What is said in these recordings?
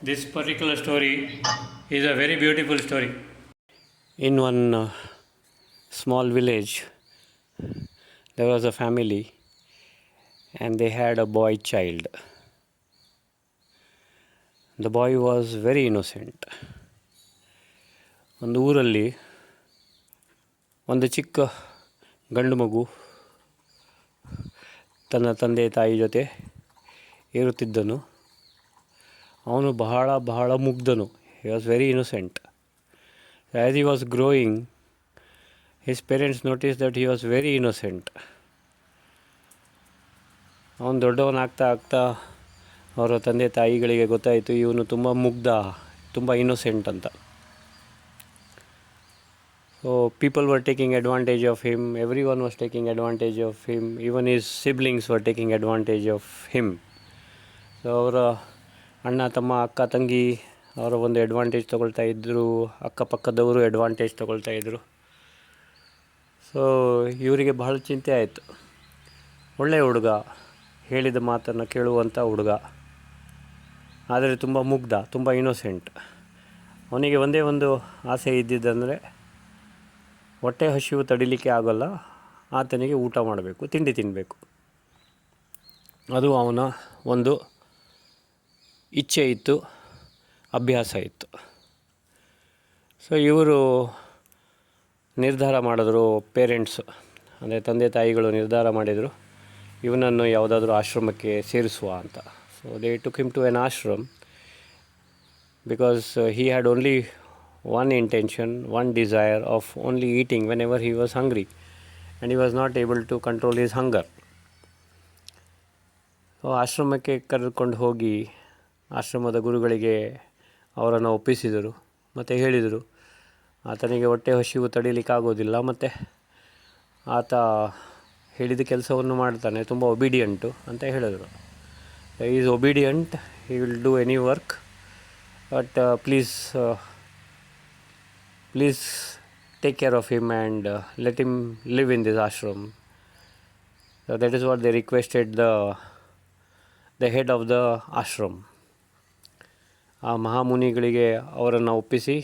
This particular story is a very beautiful story. In one small village, there was a family and they had a boy child. The boy was very innocent. ಒಂದು ಊರಲ್ಲಿ ಒಂದು ಚಿಕ್ಕ ಗಂಡು ಮಗು ತನ್ನ ತಂದೆ ತಾಯಿ ಜೊತೆ ಇರುತ್ತಿದ್ದನು. ಅವನು ಬಹಳ ಮುಗ್ಧನು. He was very innocent. As he was growing, his parents noticed that he was very innocent. ಅವನು ದೊಡ್ಡವನಾಗ್ತಾ ಅವರ ತಂದೆ ತಾಯಿಗಳಿಗೆ ಗೊತ್ತಾಯಿತು ಇವನು ತುಂಬ ಮುಗ್ಧ, ತುಂಬ ಇನ್ನೋಸೆಂಟ್ ಅಂತ. So people were taking advantage of him, everyone was taking advantage of him, even his siblings were taking advantage of him. So ಅವರ ಅಣ್ಣ ತಮ್ಮ ಅಕ್ಕ ತಂಗಿ ಅವರ ಒಂದು ಅಡ್ವಾಂಟೇಜ್ ತೊಗೊಳ್ತಾ ಇದ್ದರು, ಅಕ್ಕಪಕ್ಕದವರು ಅಡ್ವಾಂಟೇಜ್ ತೊಗೊಳ್ತಾ ಇದ್ದರು. ಸೊ ಇವರಿಗೆ ಬಹಳ ಚಿಂತೆ ಆಯಿತು. ಒಳ್ಳೆಯ ಹುಡುಗ, ಹೇಳಿದ ಮಾತನ್ನು ಕೇಳುವಂಥ ಹುಡುಗ, ಆದರೆ ತುಂಬ ಮುಗ್ಧ, ತುಂಬ ಇನ್ನೋಸೆಂಟ್. ಅವನಿಗೆ ಒಂದೇ ಒಂದು ಆಸೆ ಇದ್ದಿದ್ದಂದರೆ ಹೊಟ್ಟೆ ಹಸಿವು ತಡಿಲಿಕ್ಕೆ ಆಗೋಲ್ಲ, ಆತನಿಗೆ ಊಟ ಮಾಡಬೇಕು, ತಿಂಡಿ ತಿನ್ನಬೇಕು. ಅದು ಅವನ ಒಂದು ಇಚ್ಛೆ ಇತ್ತು, ಅಭ್ಯಾಸ ಇತ್ತು. ಸೊ ಇವರು ನಿರ್ಧಾರ ಮಾಡಿದ್ರು, ಪೇರೆಂಟ್ಸ್ ಅಂದರೆ ತಂದೆ ತಾಯಿಗಳು ನಿರ್ಧಾರ ಮಾಡಿದರು ಇವನನ್ನು ಯಾವುದಾದ್ರೂ ಆಶ್ರಮಕ್ಕೆ ಸೇರಿಸುವ ಅಂತ. So they took him to an ashram because he had only one intention, one desire of only eating whenever he was hungry, and he was not able to control his hunger. So ಆಶ್ರಮಕ್ಕೆ ಕರೆದುಕೊಂಡು ಹೋಗಿ ಆಶ್ರಮದ ಗುರುಗಳಿಗೆ ಅವರನ್ನು ಒಪ್ಪಿಸಿದರು ಮತ್ತು ಹೇಳಿದರು ಆತನಿಗೆ ಹೊಟ್ಟೆ ಹಸಿವು ತಡೀಲಿಕ್ಕಾಗೋದಿಲ್ಲ, ಮತ್ತು ಆತ ಹೇಳಿದ ಕೆಲಸವನ್ನು ಮಾಡ್ತಾನೆ, ತುಂಬ ಒಬಿಡಿಯಂಟು ಅಂತ ಹೇಳಿದರು. Is obedient, he will do any work, but please take care of him and let him live in this ashram. So that is what they requested the head of the ashram. ಆ ಮಹಾಮುನಿಗಳಿಗೆ ಅವರನ್ನು ಒಪ್ಪಿಸಿ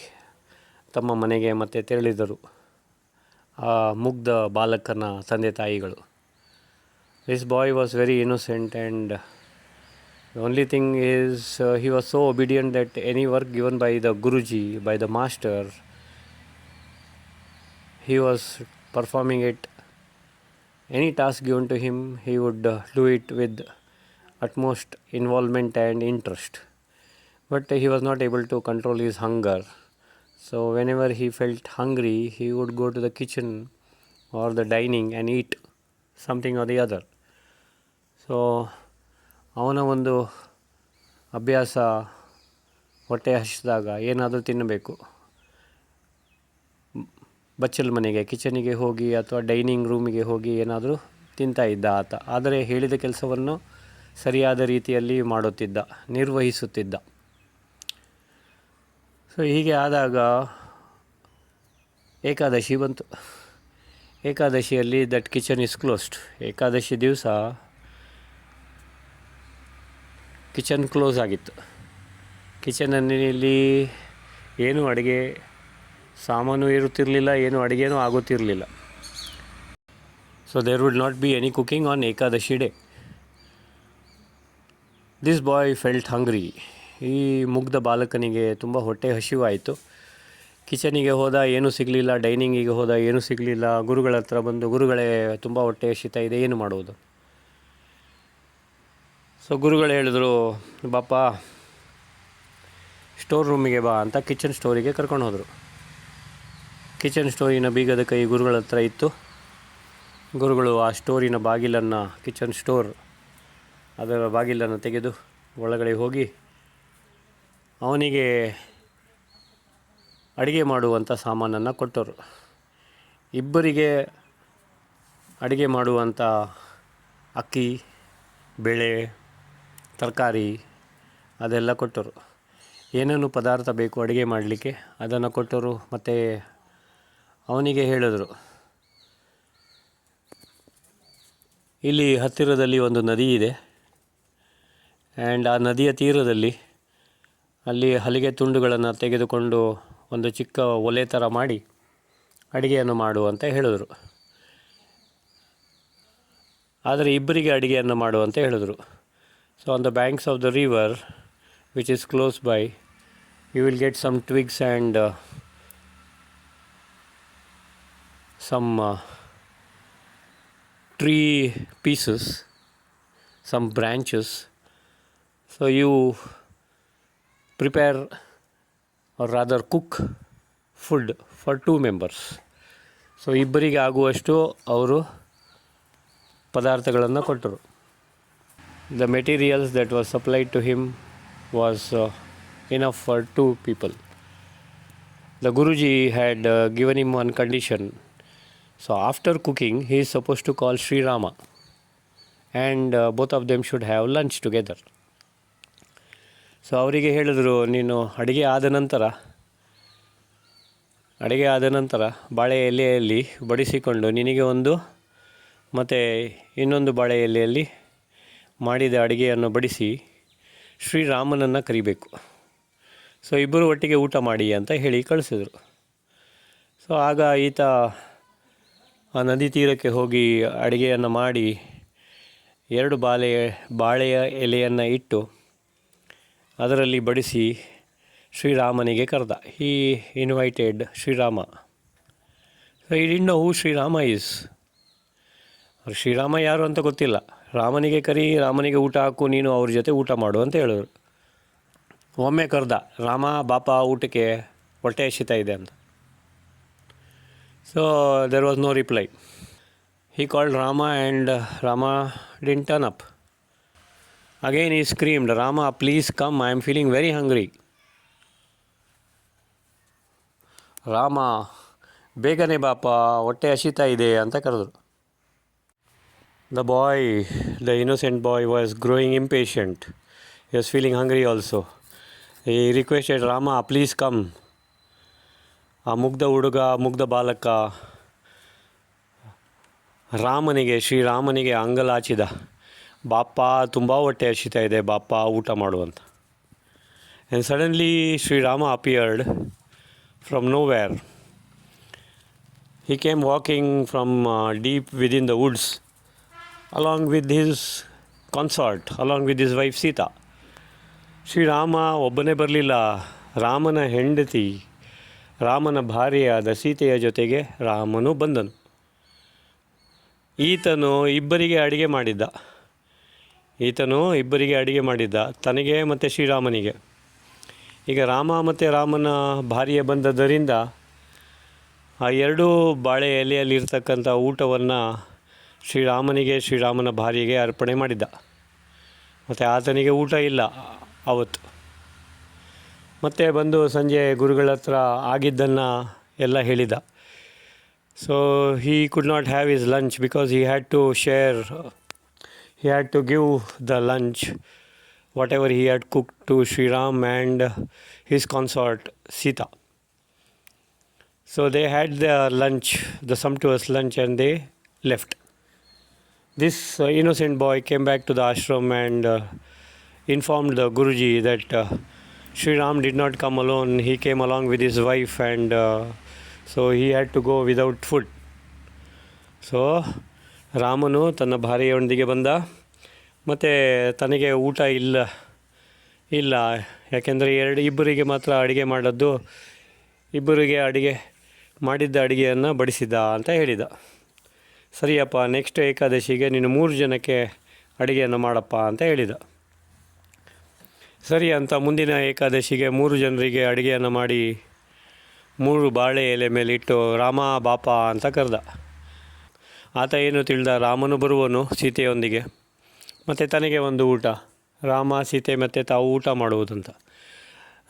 ತಮ್ಮ ಮನೆಗೆ ಮತ್ತೆ ತೆರಳಿದರು ಆ ಮುಗ್ಧ ಬಾಲಕನ ತಂದೆ ತಾಯಿಗಳು. This boy was very innocent, and the only thing is he was so obedient that any work given by the Guruji, by the master, he was performing it. Any task given to him, he would do it with utmost involvement and interest. But he was not able to control his hunger. So whenever he felt hungry, he would go to the kitchen or the dining and eat something or the other. So ಅವನ ಒಂದು ಅಭ್ಯಾಸ, ಹೊಟ್ಟೆ ಹಸಿದಾಗ ಏನಾದರೂ ತಿನ್ನಬೇಕು, ಬಚ್ಚಲ ಮನೆಗೆ, ಕಿಚನಿಗೆ ಹೋಗಿ ಅಥವಾ dining ರೂಮಿಗೆ ಹೋಗಿ ಏನಾದರೂ ತಿಂತಾ ಇದ್ದ ಆತ. ಆದರೆ ಹೇಳಿದ ಕೆಲಸವನ್ನು ಸರಿಯಾದ ರೀತಿಯಲ್ಲಿ ಮಾಡುತ್ತಿದ್ದ, ನಿರ್ವಹಿಸುತ್ತಿದ್ದ. ಸೊ ಹೀಗೆ ಆದಾಗ ಏಕಾದಶಿ ಬಂತು. ಏಕಾದಶಿಯಲ್ಲಿ that kitchen is closed. Ekadashi ದಿವಸ ಕಿಚನ್ ಕ್ಲೋಸ್ ಆಗಿತ್ತು. ಕಿಚನಲ್ಲಿ ಏನೂ ಅಡುಗೆ ಸಾಮಾನು ಇರುತ್ತಿರಲಿಲ್ಲ, ಏನು ಅಡುಗೆನೂ ಆಗುತ್ತಿರಲಿಲ್ಲ. So there would not be any cooking on Ekadashi day. This boy felt hungry. ಈ ಮುಗ್ಧ ಬಾಲಕನಿಗೆ ತುಂಬ ಹೊಟ್ಟೆ ಹಸಿವಾಯಿತು. ಕಿಚನಿಗೆ ಹೋದ, ಏನೂ ಸಿಗಲಿಲ್ಲ. ಡೈನಿಂಗಿಗೆ ಹೋದ, ಏನೂ ಸಿಗಲಿಲ್ಲ. ಗುರುಗಳ ಹತ್ರ ಬಂದು, ಗುರುಗಳೇ ತುಂಬ ಹೊಟ್ಟೆ ಹಸಿತಾ ಇದೆ, ಏನು ಮಾಡುವುದು? ಸೊ ಗುರುಗಳು ಹೇಳಿದ್ರು, ಬಾಪ ಸ್ಟೋರ್ ರೂಮಿಗೆ ಬಾ ಅಂತ ಕಿಚನ್ ಸ್ಟೋರಿಗೆ ಕರ್ಕೊಂಡು ಹೋದರು. ಕಿಚನ್ ಸ್ಟೋರಿನ ಬೀಗದ ಕೈ ಗುರುಗಳ ಹತ್ರ ಇತ್ತು. ಗುರುಗಳು ಆ ಸ್ಟೋರಿನ ಬಾಗಿಲನ್ನು, ಕಿಚನ್ ಸ್ಟೋರ್ ಅದರ ಬಾಗಿಲನ್ನು ತೆಗೆದು ಒಳಗಡೆ ಹೋಗಿ ಅವನಿಗೆ ಅಡುಗೆ ಮಾಡುವಂಥ ಸಾಮಾನನ್ನು ಕೊಟ್ಟರು. ಇಬ್ಬರಿಗೆ ಅಡುಗೆ ಮಾಡುವಂಥ ಅಕ್ಕಿ, ಬೇಳೆ, ತರಕಾರಿ ಅದೆಲ್ಲ ಕೊಟ್ಟರು. ಏನೇನು ಪದಾರ್ಥ ಬೇಕು ಅಡುಗೆ ಮಾಡಲಿಕ್ಕೆ ಅದನ್ನು ಕೊಟ್ಟರು. ಮತ್ತು ಅವನಿಗೆ ಹೇಳಿದರು, ಇಲ್ಲಿ ಹತ್ತಿರದಲ್ಲಿ ಒಂದು ನದಿ ಇದೆ, ಆ್ಯಂಡ್ ಆ ನದಿಯ ತೀರದಲ್ಲಿ ಅಲ್ಲಿ ಹಲಿಗೆ ತುಂಡುಗಳನ್ನು ತೆಗೆದುಕೊಂಡು ಒಂದು ಚಿಕ್ಕ ಒಲೆ ಥರ ಮಾಡಿ ಅಡಿಗೆಯನ್ನು ಮಾಡು ಅಂತ ಹೇಳಿದ್ರು. ಆದರೆ ಇಬ್ಬರಿಗೆ ಅಡಿಗೆಯನ್ನು ಮಾಡು ಅಂತ ಹೇಳಿದ್ರು. So on the banks of the river which is close by, you will get some twigs and some tree pieces, some branches. So you prepare or rather cook food for 2 members. So ಇಬ್ಬರಿಗೆ ಆಗುವಷ್ಟು ಅವರು ಪದಾರ್ಥಗಳನ್ನು ಕೊಟ್ಟರು. The materials that was supplied to him was enough for 2 people. The Guruji had given him one condition. So after cooking, he is supposed to call Sri Rama and both of them should have lunch together. So ಅವರಿಗೆ ಹೇಳಿದರು, ನೀನು ಅಡುಗೆ ಆದ ನಂತರ ಬಾಳೆ ಎಲೆಯಲ್ಲಿ ಬಡಿಸಿಕೊಂಡು ನಿನಗೆ ಒಂದು ಮತ್ತು ಇನ್ನೊಂದು ಬಾಳೆ ಎಲೆಯಲ್ಲಿ ಮಾಡಿದ ಅಡುಗೆಯನ್ನು ಬಡಿಸಿ ಶ್ರೀರಾಮನನ್ನು ಕರಿಬೇಕು. ಸೊ ಇಬ್ಬರು ಒಟ್ಟಿಗೆ ಊಟ ಮಾಡಿ ಅಂತ ಹೇಳಿ ಕಳಿಸಿದರು. ಸೊ ಆಗ ಈತ ಆ ನದಿ ತೀರಕ್ಕೆ ಹೋಗಿ ಅಡುಗೆಯನ್ನು ಮಾಡಿ 2 ಬಾಳೆಯ ಎಲೆಯನ್ನು ಇಟ್ಟು ಅದರಲ್ಲಿ ಬಡಿಸಿ ಶ್ರೀರಾಮನಿಗೆ ಕರೆದ. He invited Shri Rama. So he did know who Shri Rama is. Shri Rama ಯಾರು ಅಂತ ಗೊತ್ತಿಲ್ಲ. ರಾಮನಿಗೆ ಕರಿ, ರಾಮನಿಗೆ ಊಟ ಹಾಕು, ನೀನು ಅವ್ರ ಜೊತೆ ಊಟ ಮಾಡು ಅಂತ ಹೇಳಿದ್ರು. ಒಮ್ಮೆ ಕರೆದ, ರಾಮ ಬಾಪ ಊಟಕ್ಕೆ, ಹೊಟ್ಟೆ ಹಸಿತಾ ಇದೆ ಅಂತ. So there was no reply. He called Rama and Rama didn't turn up. Again he screamed, Rama, please come, I am feeling very hungry. Rama ಬೇಗನೆ ಬಾಪ, ಹೊಟ್ಟೆ ಹಸಿತಾ ಇದೆ ಅಂತ ಕರೆದರು. The innocent boy was growing impatient. He was feeling hungry also. He requested Rama, please come. ಆ ಮುಗ್ಧ ಬಾಲಕ ಶ್ರೀರಾಮನಿಗೆ ಅಂಗಲಾಚಿದ, ಬಾಪ ತುಂಬ ಹೊಟ್ಟೆ ಹಸಿತಾ ಇದೆ, ಬಾಪ ಊಟ ಮಾಡು ಅಂತ. And suddenly Shri Rama appeared from nowhere. He came walking from deep within the woods along with his consort, along with his wife Sita. Shri Rama ಒಬ್ಬನೇ ಬರಲಿಲ್ಲ, ರಾಮನ ಹೆಂಡತಿ, ರಾಮನ ಭಾರ್ಯೆಯಾದ ಸೀತೆಯ ಜೊತೆಗೆ ರಾಮನು ಬಂದನು. ಈತನು ಇಬ್ಬರಿಗೆ ಅಡಿಗೆ ಮಾಡಿದ್ದ, ತನಗೆ ಮತ್ತು ಶ್ರೀರಾಮನಿಗೆ. ಈಗ ರಾಮ ಮತ್ತು ರಾಮನ ಭಾರ್ಯೆ ಬಂದದ್ದರಿಂದ ಆ 2 ಬಾಳೆ ಎಲೆಯಲ್ಲಿರ್ತಕ್ಕಂಥ ಊಟವನ್ನು ಶ್ರೀರಾಮನ ಭಾರ್ಯೆಗೆ ಅರ್ಪಣೆ ಮಾಡಿದ್ದ. ಮತ್ತು ಆತನಿಗೆ ಊಟ ಇಲ್ಲ ಅವತ್ತು. ಮತ್ತೆ ಬಂದು ಸಂಜೆ ಗುರುಗಳ ಹತ್ರ ಆಗಿದ್ದನ್ನು ಎಲ್ಲ ಹೇಳಿದ. So he could not have his lunch because he had to give the lunch whatever he had cooked to Sri Ram and his consort Sita. So they had their lunch, the sumptuous lunch, and they left. This innocent boy came back to the ashram and informed the Guruji that Sri Ram did not come alone, he came along with his wife and so he had to go without food. So ರಾಮನು ತನ್ನ ಭಾರ್ಯೆಯೊಂದಿಗೆ ಬಂದ, ಮತ್ತು ತನಗೆ ಊಟ ಇಲ್ಲ ಯಾಕೆಂದರೆ ಇಬ್ಬರಿಗೆ ಮಾತ್ರ ಅಡುಗೆ ಮಾಡಿದ್ದು, ಇಬ್ಬರಿಗೆ ಮಾಡಿದ್ದ ಅಡುಗೆಯನ್ನು ಬಡಿಸಿದ ಅಂತ ಹೇಳಿದ. ಸರಿಯಪ್ಪ, ನೆಕ್ಸ್ಟ್ ಏಕಾದಶಿಗೆ ನೀನು 3 ಜನಕ್ಕೆ ಅಡುಗೆಯನ್ನು ಮಾಡಪ್ಪ ಅಂತ ಹೇಳಿದ. ಸರಿ ಅಂತ ಮುಂದಿನ ಏಕಾದಶಿಗೆ 3 ಜನರಿಗೆ ಅಡುಗೆಯನ್ನು ಮಾಡಿ 3 ಬಾಳೆ ಎಲೆ ಮೇಲೆ ಇಟ್ಟು ರಾಮ ಬಾಪ ಅಂತ ಕರೆದ. ಆತ ಏನು ತಿಳಿದ, ರಾಮನು ಬರುವನು ಸೀತೆಯೊಂದಿಗೆ, ಮತ್ತು ತನಗೆ ಒಂದು ಊಟ, ರಾಮ ಸೀತೆ ಮತ್ತು ತಾವು ಊಟ ಮಾಡುವುದಂತ.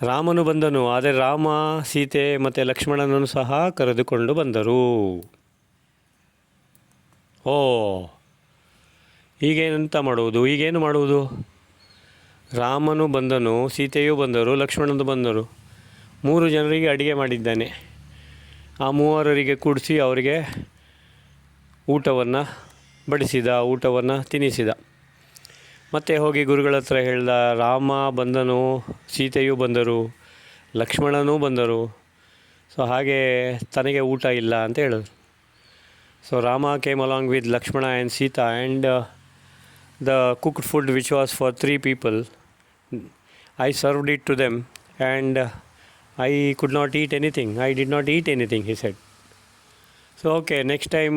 ರಾಮನು ಬಂದನು, ಆದರೆ ರಾಮ ಸೀತೆ ಮತ್ತು ಲಕ್ಷ್ಮಣನನ್ನು ಸಹ ಕರೆದುಕೊಂಡು ಬಂದರು. ಈಗೇನು ಮಾಡುವುದು? ರಾಮನು ಬಂದನು, ಸೀತೆಯೂ ಬಂದರು, ಲಕ್ಷ್ಮಣನು ಬಂದರು. 3 ಜನರಿಗೆ ಅಡುಗೆ ಮಾಡಿದ್ದಾನೆ. ಆ 3 ಕೂಡಿಸಿ ಅವರಿಗೆ ಊಟವನ್ನು ಬಡಿಸಿದ, ಊಟವನ್ನು ತಿನ್ನಿಸಿದ. ಮತ್ತೆ ಹೋಗಿ ಗುರುಗಳ ಹತ್ರ ಹೇಳ್ದ, ರಾಮ ಬಂದನು, ಸೀತೆಯೂ ಬಂದರು, ಲಕ್ಷ್ಮಣನೂ ಬಂದರು, ಸೊ ಹಾಗೆ ತನಗೆ ಊಟ ಇಲ್ಲ ಅಂತ ಹೇಳಿದ್ರು. So Rama came along with Lakshmana and Sita and the cooked food which was for 3 people, I served it to them and I could not eat anything. I did not eat anything, he said. So okay, next time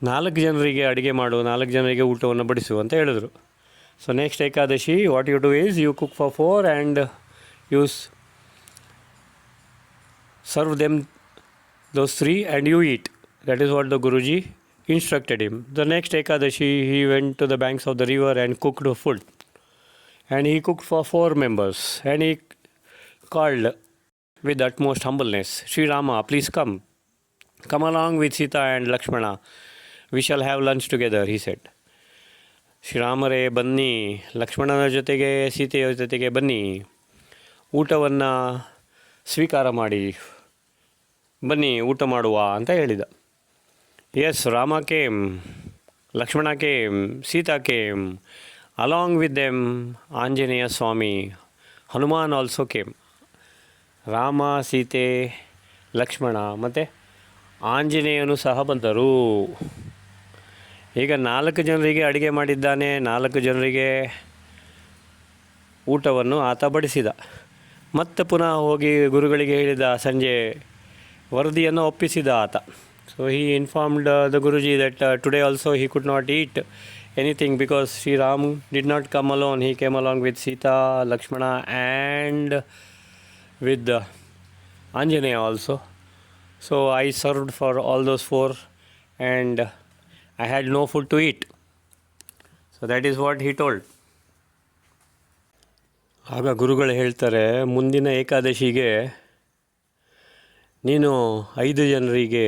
4 ಜನರಿಗೆ ಅಡುಗೆ ಮಾಡು, 4 ಜನರಿಗೆ ಊಟವನ್ನು ಬಡಿಸು ಅಂತ ಹೇಳಿದ್ರು. So next Ekadashi what you do is you cook for 4 and you serve them those 3 and you eat. That is what the Guruji instructed him. The next Ekadashi, he went to the banks of the river and cooked food. And he cooked for 4 members. And he called with utmost humbleness, Sri Rama, please come. Come along with Sita and Lakshmana. We shall have lunch together, he said. ಶ್ರೀರಾಮರೇ ಬನ್ನಿ, ಲಕ್ಷ್ಮಣನ ಜೊತೆಗೆ ಸೀತೆಯ ಜೊತೆಗೆ ಬನ್ನಿ, ಊಟವನ್ನು ಸ್ವೀಕಾರ ಮಾಡಿ, ಬನ್ನಿ ಊಟ ಮಾಡುವ ಅಂತ ಹೇಳಿದ. Yes, Rama came, Lakshmana came, Sita came. Along with them, Anjaneya Swami, Hanuman also came. Rama, Sita, Lakshmana ಮತ್ತು ಆಂಜನೇಯನು ಸಹ ಬಂದರು. ಈಗ 4 ಜನರಿಗೆ ಅಡುಗೆ ಮಾಡಿದ್ದಾನೆ, 4 ಜನರಿಗೆ ಊಟವನ್ನು ಆತ ಬಡಿಸಿದ. ಮತ್ತೆ ಪುನಃ ಹೋಗಿ ಗುರುಗಳಿಗೆ ಹೇಳಿದ, ಸಂಜೆ ವರದಿಯನ್ನು ಒಪ್ಪಿಸಿದ ಆತ. So he informed the Guruji that today also he could not eat anything because Sri Ram did not come alone. He came along with Sita, Lakshmana and with Anjaneya also. So I served for all those 4 and I had no food to eat. So that is what he told. ಆಗ ಗುರುಗಳು ಹೇಳ್ತಾರೆ, ಮುಂದಿನ ಏಕಾದಶಿಗೆ ನೀನು 5 ಜನರಿಗೆ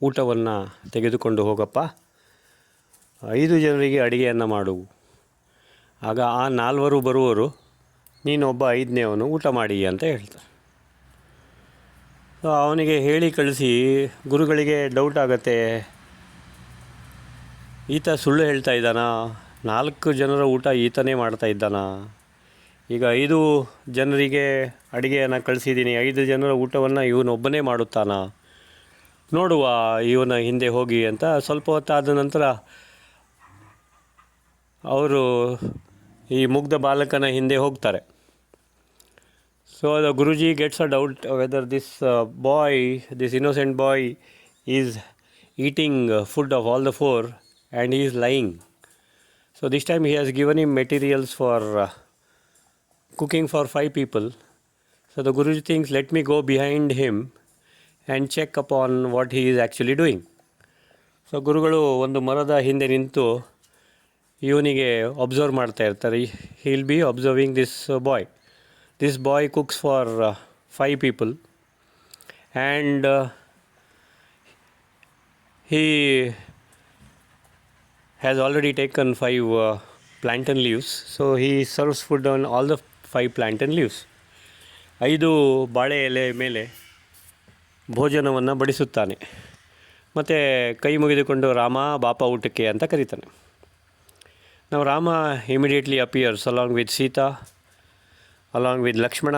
ಊಟವನ್ನು ತೆಗೆದುಕೊಂಡು ಹೋಗಪ್ಪ, 5 ಜನರಿಗೆ ಅಡುಗೆಯನ್ನು ಮಾಡು. ಆಗ ಆ 4 ಬರುವವರು, ನೀನೊಬ್ಬ 5ನೇವನು ಊಟ ಮಾಡಿ ಅಂತ ಹೇಳ್ತಾರೆ. ಸೊ ಅವನಿಗೆ ಹೇಳಿ ಕಳಿಸಿ ಗುರುಗಳಿಗೆ ಡೌಟ್ ಆಗುತ್ತೆ, ಈತ ಸುಳ್ಳು ಹೇಳ್ತಾ ಇದ್ದಾನಾ, 4 ಜನರ ಊಟ ಈತನೇ ಮಾಡ್ತಾ ಇದ್ದಾನಾ, ಈಗ 5 ಜನರಿಗೆ ಅಡುಗೆಯನ್ನು ಕಳಿಸಿದ್ದೀನಿ, 5 ಜನರ ಊಟವನ್ನು ಇವನೊಬ್ಬನೇ ಮಾಡುತ್ತಾನಾ, ನೋಡುವ ಇವನ ಹಿಂದೆ ಹೋಗಿ ಅಂತ. ಸ್ವಲ್ಪ ಹೊತ್ತಾದ ನಂತರ ಅವರು ಈ ಮುಗ್ಧ ಬಾಲಕನ ಹಿಂದೆ ಹೋಗ್ತಾರೆ. So the Guruji gets a doubt weather this innocent boy is eating food of all the 4 and he is lying. So this time he has given him materials for cooking for 5 people. So the Guruji thinks, let me go behind him and check upon what he is actually doing. So ಗುರುಗಳು ಒಂದು ಮರದ ಹಿಂದೆ ನಿಂತು ಇವನಿಗೆ observe ಮಾಡ್ತಾ ಇರ್ತಾರೆ. he will be observing this boy. This boy cooks for 5 people and he has already taken 5 plantain leaves. So he serves food on all the 5 plantain leaves. 5 ಬಾಳೆ ಎಲೆ ಮೇಲೆ ಭೋಜನವನ್ನು ಬಡಿಸುತ್ತಾನೆ. ಮತ್ತು ಕೈ ಮುಗಿದುಕೊಂಡು, ರಾಮ ಬಾಪ ಊಟಕ್ಕೆ ಅಂತ ಕರೀತಾನೆ. ನಾವು Rama immediately appears along with Sita, along with Lakshmana,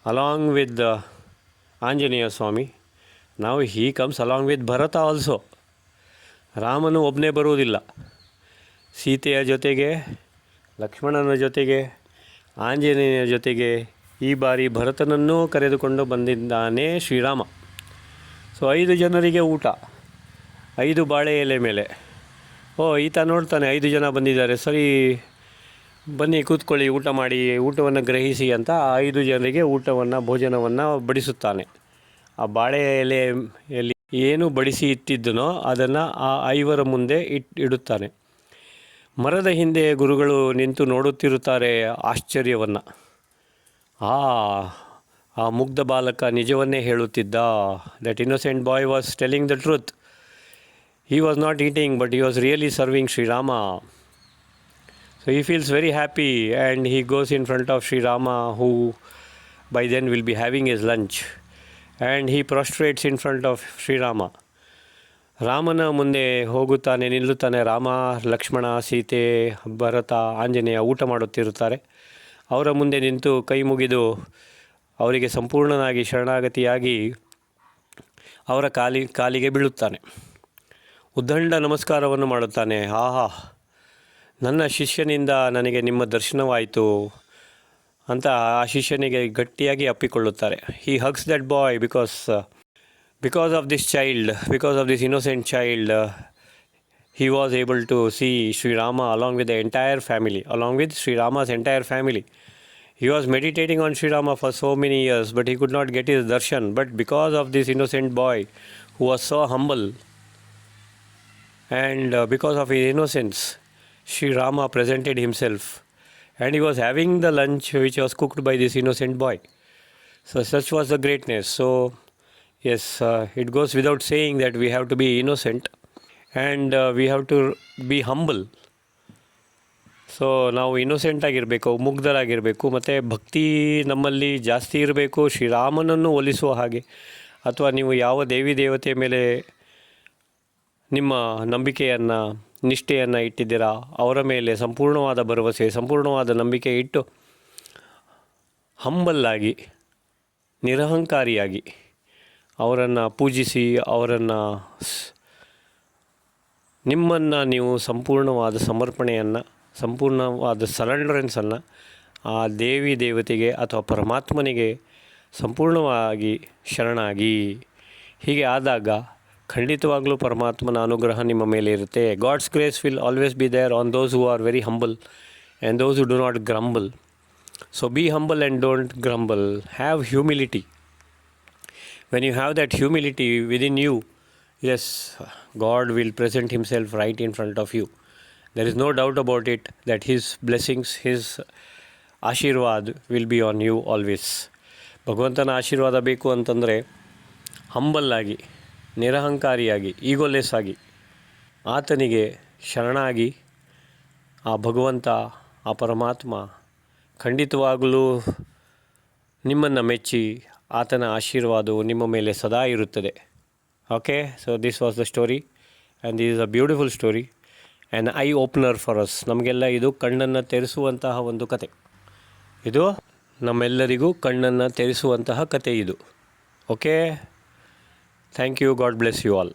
along with Anjaneya Swamy. ನಾವು he comes along with Bharata also. ರಾಮನು ಒಬ್ಬನೇ ಬರುವುದಿಲ್ಲ, ಸೀತೆಯ ಜೊತೆಗೆ, ಲಕ್ಷ್ಮಣನ ಜೊತೆಗೆ, ಆಂಜನೇಯನ ಜೊತೆಗೆ ಈ ಬಾರಿ ಭರತನನ್ನೂ ಕರೆದುಕೊಂಡು ಬಂದಿದ್ದಾನೆ ಶ್ರೀರಾಮ. ಸೊ 5 ಜನರಿಗೆ ಊಟ, 5 ಬಾಳೆ ಎಲೆ ಮೇಲೆ. ಈತ ನೋಡ್ತಾನೆ 5 ಜನ ಬಂದಿದ್ದಾರೆ, ಸರಿ ಬನ್ನಿ ಕೂತ್ಕೊಳ್ಳಿ, ಊಟ ಮಾಡಿ, ಊಟವನ್ನು ಗ್ರಹಿಸಿ ಅಂತ 5 ಜನರಿಗೆ ಭೋಜನವನ್ನು ಬಡಿಸುತ್ತಾನೆ. ಆ ಬಾಳೆ ಎಲೆಯಲ್ಲಿ ಏನು ಬಡಿಸಿ ಇಟ್ಟಿದ್ದನೋ ಅದನ್ನು ಆ 5 ಮುಂದೆ ಇಡುತ್ತಾನೆ. ಮರದ ಹಿಂದೆ ಗುರುಗಳು ನಿಂತು ನೋಡುತ್ತಿರುತ್ತಾರೆ ಆಶ್ಚರ್ಯವನ್ನು. ಆ ಮುಗ್ಧ ಬಾಲಕ ನಿಜವನ್ನೇ ಹೇಳುತ್ತಿದ್ದ. That innocent boy was telling the truth. He was not eating, but he was really serving Sri Rama. So he feels very happy and he goes in front of Sri Rama, who by then will be having his lunch, and he prostrates in front of Sri Rama. ರಾಮನ ಮುಂದೆ ಹೋಗುತ್ತಾನೆ, ನಿಲ್ಲುತ್ತಾನೆ. ರಾಮ, ಲಕ್ಷ್ಮಣ, ಸೀತೆ, ಭರತ, ಆಂಜನೇಯ ಊಟ ಮಾಡುತ್ತಿರುತ್ತಾರೆ. ಅವರ ಮುಂದೆ ನಿಂತು ಕೈ ಮುಗಿದು ಅವರಿಗೆ ಸಂಪೂರ್ಣನಾಗಿ ಶರಣಾಗತಿಯಾಗಿ ಅವರ ಕಾಲಿಗೆ ಬೀಳುತ್ತಾನೆ. ಉದ್ದಂಡ ನಮಸ್ಕಾರವನ್ನು ಮಾಡುತ್ತಾನೆ. ಆಹಾ, ನನ್ನ ಶಿಷ್ಯನಿಂದ ನನಗೆ ನಿಮ್ಮ ದರ್ಶನವಾಯಿತು ಅಂತ ಆ ಶಿಷ್ಯನಿಗೆ ಗಟ್ಟಿಯಾಗಿ ಅಪ್ಪಿಕೊಳ್ಳುತ್ತಾರೆ. He hugs that boy because of this child, because of this innocent child, he was able to see Sri Rama along with the entire family, along with Sri Rama's entire family. He was meditating on Sri Rama for so many years, but he could not get his darshan. But because of this innocent boy who was so humble, and because of his innocence, Sri Rama presented himself, and he was having the lunch which was cooked by this innocent boy. So such was the greatness. So yes, it goes without saying that we have to be innocent and we have to be humble. So ನಾವು ಇನ್ನೋಸೆಂಟಾಗಿರಬೇಕು, ಮುಗ್ಧರಾಗಿರಬೇಕು, ಮತ್ತು ಭಕ್ತಿ ನಮ್ಮಲ್ಲಿ ಜಾಸ್ತಿ ಇರಬೇಕು, ಶ್ರೀರಾಮನನ್ನು ಒಲಿಸುವ ಹಾಗೆ. ಅಥವಾ ನೀವು ಯಾವ ದೇವಿ ದೇವತೆಯ ಮೇಲೆ ನಿಮ್ಮ ನಂಬಿಕೆಯನ್ನು, ನಿಷ್ಠೆಯನ್ನು ಇಟ್ಟಿದ್ದೀರಾ, ಅವರ ಮೇಲೆ ಸಂಪೂರ್ಣವಾದ ಭರವಸೆ, ಸಂಪೂರ್ಣವಾದ ನಂಬಿಕೆ ಇಟ್ಟು ಹಂಬಲ್ಲಾಗಿ, ನಿರಹಂಕಾರಿಯಾಗಿ ಅವರನ್ನು ಪೂಜಿಸಿ, ನಿಮ್ಮನ್ನು ನೀವು ಸಂಪೂರ್ಣವಾದ ಸಮರ್ಪಣೆಯನ್ನು, ಸಂಪೂರ್ಣವಾದ ಸರೆಂಡರೆನ್ಸನ್ನು ಆ ದೇವಿ ದೇವತೆಗೆ ಅಥವಾ ಪರಮಾತ್ಮನಿಗೆ ಸಂಪೂರ್ಣವಾಗಿ ಶರಣಾಗಿ. ಹೀಗೆ ಆದಾಗ ಖಂಡಿತವಾಗಲೂ ಪರಮಾತ್ಮನ ಅನುಗ್ರಹ ನಿಮ್ಮ ಮೇಲೆ ಇರುತ್ತೆ. God's grace will always be there on those who are very humble and those who do not grumble. So be humble and don't grumble. Have humility. When you have that humility within you, yes, God will present himself right in front of you. There is no doubt about it that his blessings, his ಆಶೀರ್ವಾದ will be on you always. ಭಗವಂತನ ಆಶೀರ್ವಾದ ಬೇಕು ಅಂತಂದರೆ ಹಂಬಲ್ಲಾಗಿ, ನಿರಹಂಕಾರಿಯಾಗಿ, ಈಗೋಲೆಸ್ ಆಗಿ ಆತನಿಗೆ ಶರಣಾಗಿ ಆ ಭಗವಂತ, ಆ ಪರಮಾತ್ಮ ಖಂಡಿತವಾಗಲೂ ನಿಮ್ಮನ್ನು ಮೆಚ್ಚಿ ಆತನ ಆಶೀರ್ವಾದವು ನಿಮ್ಮ ಮೇಲೆ ಸದಾ ಇರುತ್ತದೆ. Okay, so this was the story and this is a beautiful story and I opener for us. ನಮಗೆಲ್ಲ ಇದು ಕಣ್ಣನ್ನು ತೆರೆಸುವಂತಹ ಒಂದು ಕತೆ. ಇದು ನಮ್ಮೆಲ್ಲರಿಗೂ ಕಣ್ಣನ್ನು ತೆರೆಸುವಂತಹ ಕತೆ ಇದು. Okay, thank you. God bless you all.